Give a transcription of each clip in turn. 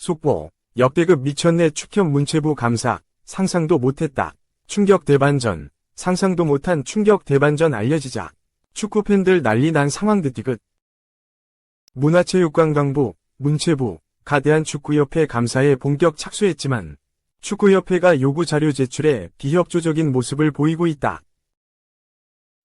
속보, 역대급 미쳤네 축협 문체부 감사, 상상도 못했다. 충격 대반전, 상상도 못한 충격 대반전 알려지자. 축구 팬들 난리 난 상황 드디긋. 문화체육관광부, 문체부, 가 대한축구협회 감사에 본격 착수했지만 축구협회가 요구 자료 제출에 비협조적인 모습을 보이고 있다.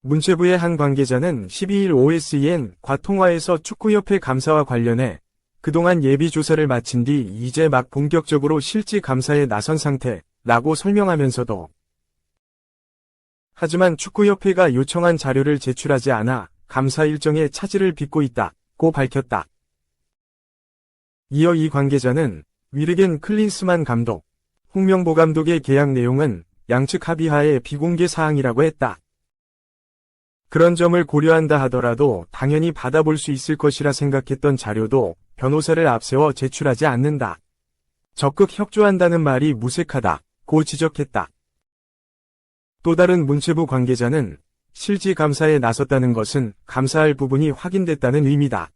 문체부의 한 관계자는 12일 OSEN과 통화에서 축구협회 감사와 관련해 그동안 예비 조사를 마친 뒤 이제 막 본격적으로 실지 감사에 나선 상태라고 설명하면서도 하지만 축구협회가 요청한 자료를 제출하지 않아 감사 일정에 차질을 빚고 있다고 밝혔다. 이어 이 관계자는 위르겐 클린스만 감독, 홍명보 감독의 계약 내용은 양측 합의하에 비공개 사항이라고 했다. 그런 점을 고려한다 하더라도 당연히 받아볼 수 있을 것이라 생각했던 자료도 변호사를 앞세워 제출하지 않는다. 적극 협조한다는 말이 무색하다고 지적했다. 또 다른 문체부 관계자는 실지 감사에 나섰다는 것은 감사할 부분이 확인됐다는 의미다.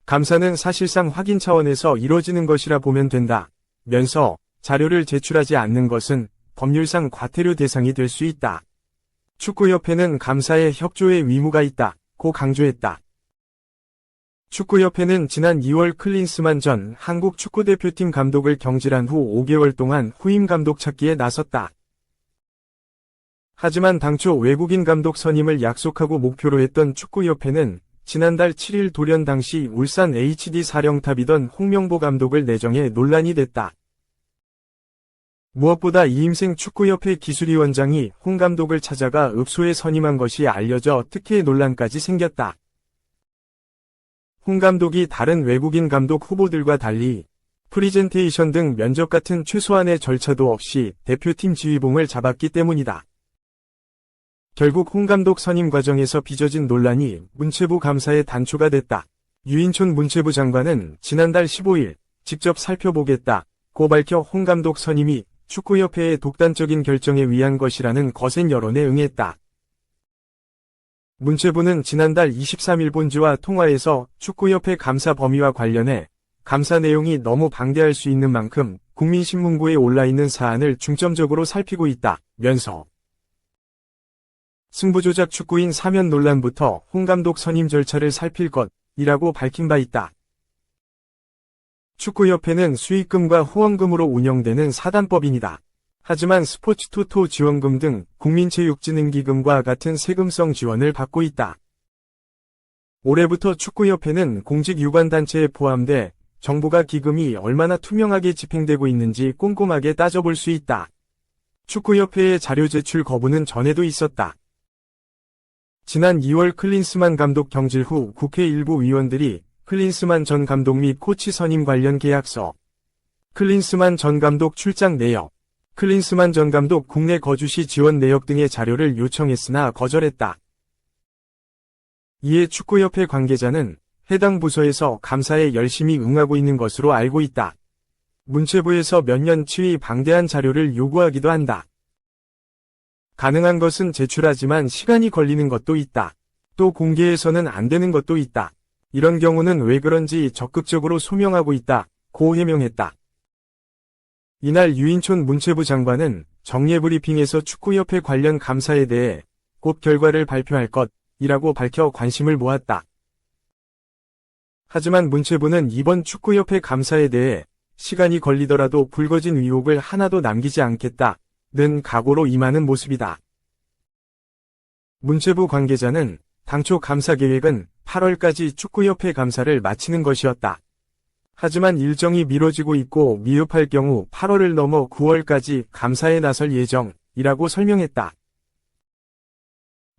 감사는 사실상 확인 차원에서 이뤄지는 것이라 보면 된다. 면서 자료를 제출하지 않는 것은 법률상 과태료 대상이 될 수 있다. 축구협회는 감사에 협조의 의무가 있다고 강조했다. 축구협회는 지난 2월 클린스만 전 한국 축구대표팀 감독을 경질한 후 5개월 동안 후임 감독 찾기에 나섰다. 하지만 당초 외국인 감독 선임을 약속하고 목표로 했던 축구협회는 지난달 7일 돌연 당시 울산 HD 사령탑이던 홍명보 감독을 내정해 논란이 됐다. 무엇보다 이임생 축구협회 기술위원장이 홍 감독을 찾아가 읍소에 선임한 것이 알려져 특혜 논란까지 생겼다. 홍 감독이 다른 외국인 감독 후보들과 달리 프리젠테이션 등 면접 같은 최소한의 절차도 없이 대표팀 지휘봉을 잡았기 때문이다. 결국 홍 감독 선임 과정에서 빚어진 논란이 문체부 감사에 단초가 됐다. 유인촌 문체부 장관은 지난달 15일 직접 살펴보겠다고 밝혀 홍 감독 선임이 축구협회의 독단적인 결정에 의한 것이라는 거센 여론에 응했다. 문체부는 지난달 23일 본지와 통화에서 축구협회 감사 범위와 관련해 감사 내용이 너무 방대할 수 있는 만큼 국민신문고에 올라있는 사안을 중점적으로 살피고 있다면서 승부조작 축구인 사면 논란부터 홍 감독 선임 절차를 살필 것이라고 밝힌 바 있다. 축구협회는 수익금과 후원금으로 운영되는 사단법인이다. 하지만 스포츠토토 지원금 등 국민체육진흥기금과 같은 세금성 지원을 받고 있다. 올해부터 축구협회는 공직유관단체에 포함돼 정부가 기금이 얼마나 투명하게 집행되고 있는지 꼼꼼하게 따져볼 수 있다. 축구협회의 자료 제출 거부는 전에도 있었다. 지난 2월 클린스만 감독 경질 후 국회 일부 의원들이 클린스만 전 감독 및 코치 선임 관련 계약서, 클린스만 전 감독 출장 내역, 클린스만 전 감독 국내 거주 시 지원 내역 등의 자료를 요청했으나 거절했다. 이에 축구협회 관계자는 해당 부서에서 감사에 열심히 응하고 있는 것으로 알고 있다. 문체부에서 몇 년치의 방대한 자료를 요구하기도 한다. 가능한 것은 제출하지만 시간이 걸리는 것도 있다. 또 공개해서는 안 되는 것도 있다. 이런 경우는 왜 그런지 적극적으로 소명하고 있다고 해명했다. 이날 유인촌 문체부 장관은 정례 브리핑에서 축구협회 관련 감사에 대해 곧 결과를 발표할 것이라고 밝혀 관심을 모았다. 하지만 문체부는 이번 축구협회 감사에 대해 시간이 걸리더라도 불거진 의혹을 하나도 남기지 않겠다는 각오로 임하는 모습이다. 문체부 관계자는 당초 감사 계획은 8월까지 축구협회 감사를 마치는 것이었다. 하지만 일정이 미뤄지고 있고 미흡할 경우 8월을 넘어 9월까지 감사에 나설 예정이라고 설명했다.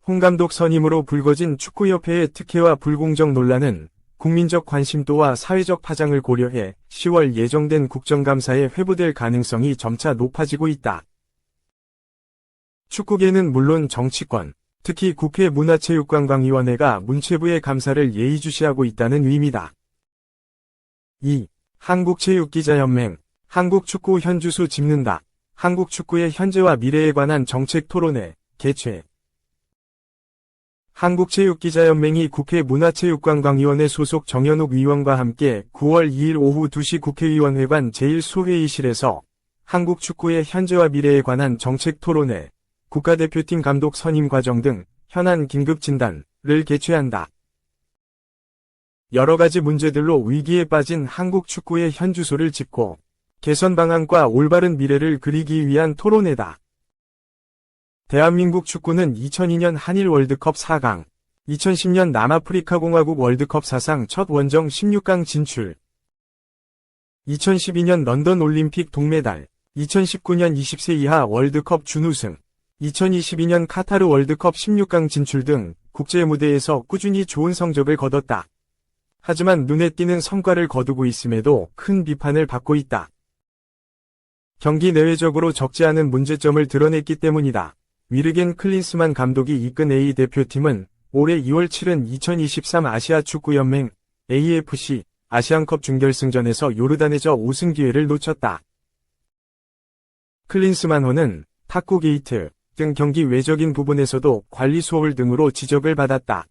홍 감독 선임으로 불거진 축구협회의 특혜와 불공정 논란은 국민적 관심도와 사회적 파장을 고려해 10월 예정된 국정감사에 회부될 가능성이 점차 높아지고 있다. 축구계는 물론 정치권, 특히 국회 문화체육관광위원회가 문체부의 감사를 예의주시하고 있다는 의미다. 2. 한국체육기자연맹, 한국축구 현주소 짚는다. 한국축구의 현재와 미래에 관한 정책 토론회, 개최. 한국체육기자연맹이 국회 문화체육관광위원회 소속 정현욱 의원과 함께 9월 2일 오후 2시 국회의원회관 제1소회의실에서 한국 축구의 현재와 미래에 관한 정책 토론회, 국가대표팀 감독 선임 과정 등 현안 긴급 진단을 개최한다. 여러 가지 문제들로 위기에 빠진 한국 축구의 현주소를 짚고 개선 방안과 올바른 미래를 그리기 위한 토론회다. 대한민국 축구는 2002년 한일 월드컵 4강, 2010년 남아프리카공화국 월드컵 사상 첫 원정 16강 진출, 2012년 런던 올림픽 동메달, 2019년 20세 이하 월드컵 준우승, 2022년 카타르 월드컵 16강 진출 등 국제 무대에서 꾸준히 좋은 성적을 거뒀다. 하지만 눈에 띄는 성과를 거두고 있음에도 큰 비판을 받고 있다. 경기 내외적으로 적지 않은 문제점을 드러냈기 때문이다. 위르겐 클린스만 감독이 이끈 A 대표팀은 올해 2월 7일 2023 아시아축구연맹 AFC 아시안컵 준결승전에서 요르단에져 우승 기회를 놓쳤다. 클린스만호는 탁구 게이트 등 경기 외적인 부분에서도 관리 소홀 등으로 지적을 받았다.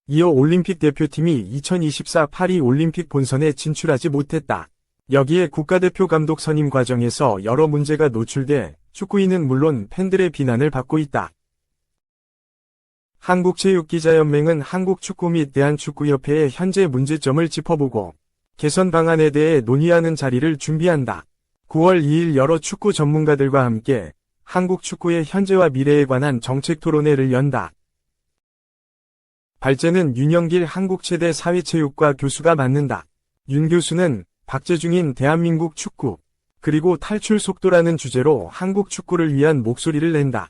이어 올림픽 대표팀이 2024 파리 올림픽 본선에 진출하지 못했다. 여기에 국가대표 감독 선임 과정에서 여러 문제가 노출돼 축구인은 물론 팬들의 비난을 받고 있다. 한국체육기자연맹은 한국축구 및 대한축구협회의 현재 문제점을 짚어보고 개선 방안에 대해 논의하는 자리를 준비한다. 9월 2일 여러 축구 전문가들과 함께 한국 축구의 현재와 미래에 관한 정책 토론회를 연다. 발제는 윤영길 한국체대 사회체육과 교수가 맡는다. 윤 교수는 박제중인 대한민국 축구, 그리고 탈출 속도라는 주제로 한국 축구를 위한 목소리를 낸다.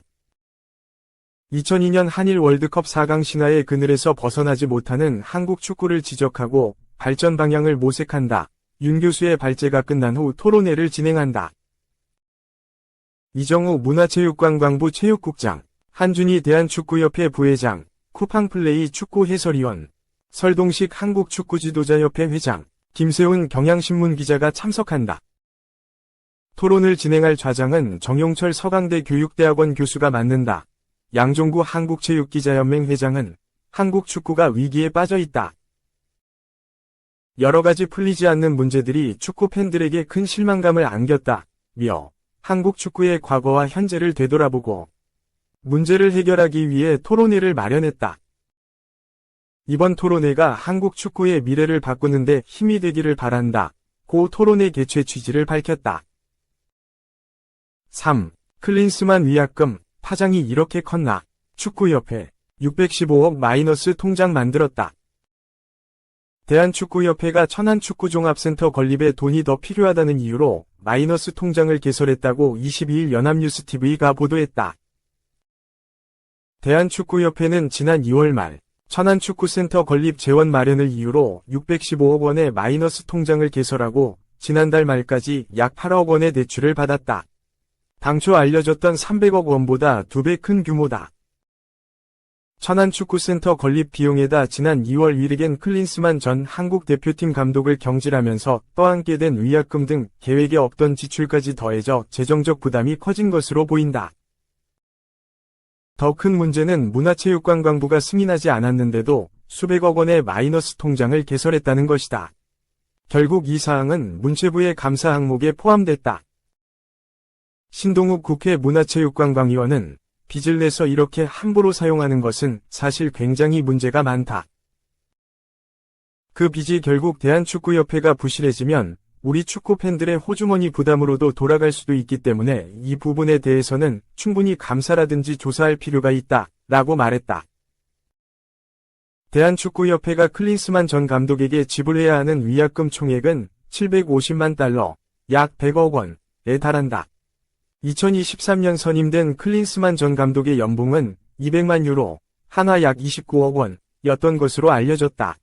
2002년 한일 월드컵 4강 신화의 그늘에서 벗어나지 못하는 한국 축구를 지적하고 발전 방향을 모색한다. 윤 교수의 발제가 끝난 후 토론회를 진행한다. 이정우 문화체육관광부 체육국장, 한준희 대한축구협회 부회장, 쿠팡플레이 축구 해설위원, 설동식 한국축구지도자협회 회장, 김세훈 경향신문 기자가 참석한다. 토론을 진행할 좌장은 정용철 서강대 교육대학원 교수가 맡는다. 양종구 한국체육기자연맹 회장은 한국 축구가 위기에 빠져 있다. 여러 가지 풀리지 않는 문제들이 축구 팬들에게 큰 실망감을 안겼다며 한국 축구의 과거와 현재를 되돌아보고 문제를 해결하기 위해 토론회를 마련했다. 이번 토론회가 한국 축구의 미래를 바꾸는데 힘이 되기를 바란다. 고 토론회 개최 취지를 밝혔다. 3. 클린스만 위약금, 파장이 이렇게 컸나? 축구협회, 615억 마이너스 통장 만들었다. 대한축구협회가 천안축구종합센터 건립에 돈이 더 필요하다는 이유로 마이너스 통장을 개설했다고 22일 연합뉴스TV가 보도했다. 대한축구협회는 지난 2월 말 천안축구센터 건립 재원 마련을 이유로 615억 원의 마이너스 통장을 개설하고 지난달 말까지 약 8억 원의 대출을 받았다. 당초 알려졌던 300억 원보다 2배 큰 규모다. 천안축구센터 건립 비용에다 지난 2월 위르겐 클린스만 전 한국 대표팀 감독을 경질하면서 떠안게 된 위약금 등 계획에 없던 지출까지 더해져 재정적 부담이 커진 것으로 보인다. 더 큰 문제는 문화체육관광부가 승인하지 않았는데도 수백억 원의 마이너스 통장을 개설했다는 것이다. 결국 이 사항은 문체부의 감사 항목에 포함됐다. 신동욱 국회 문화체육관광위원은 빚을 내서 이렇게 함부로 사용하는 것은 사실 굉장히 문제가 많다. 그 빚이 결국 대한축구협회가 부실해지면 우리 축구 팬들의 호주머니 부담으로도 돌아갈 수도 있기 때문에 이 부분에 대해서는 충분히 감사라든지 조사할 필요가 있다, 라고 말했다. 대한축구협회가 클린스만 전 감독에게 지불해야 하는 위약금 총액은 750만 달러, 약 100억 원에 달한다. 2023년 선임된 클린스만 전 감독의 연봉은 200만 유로, 한화 약 29억 원이었던 것으로 알려졌다.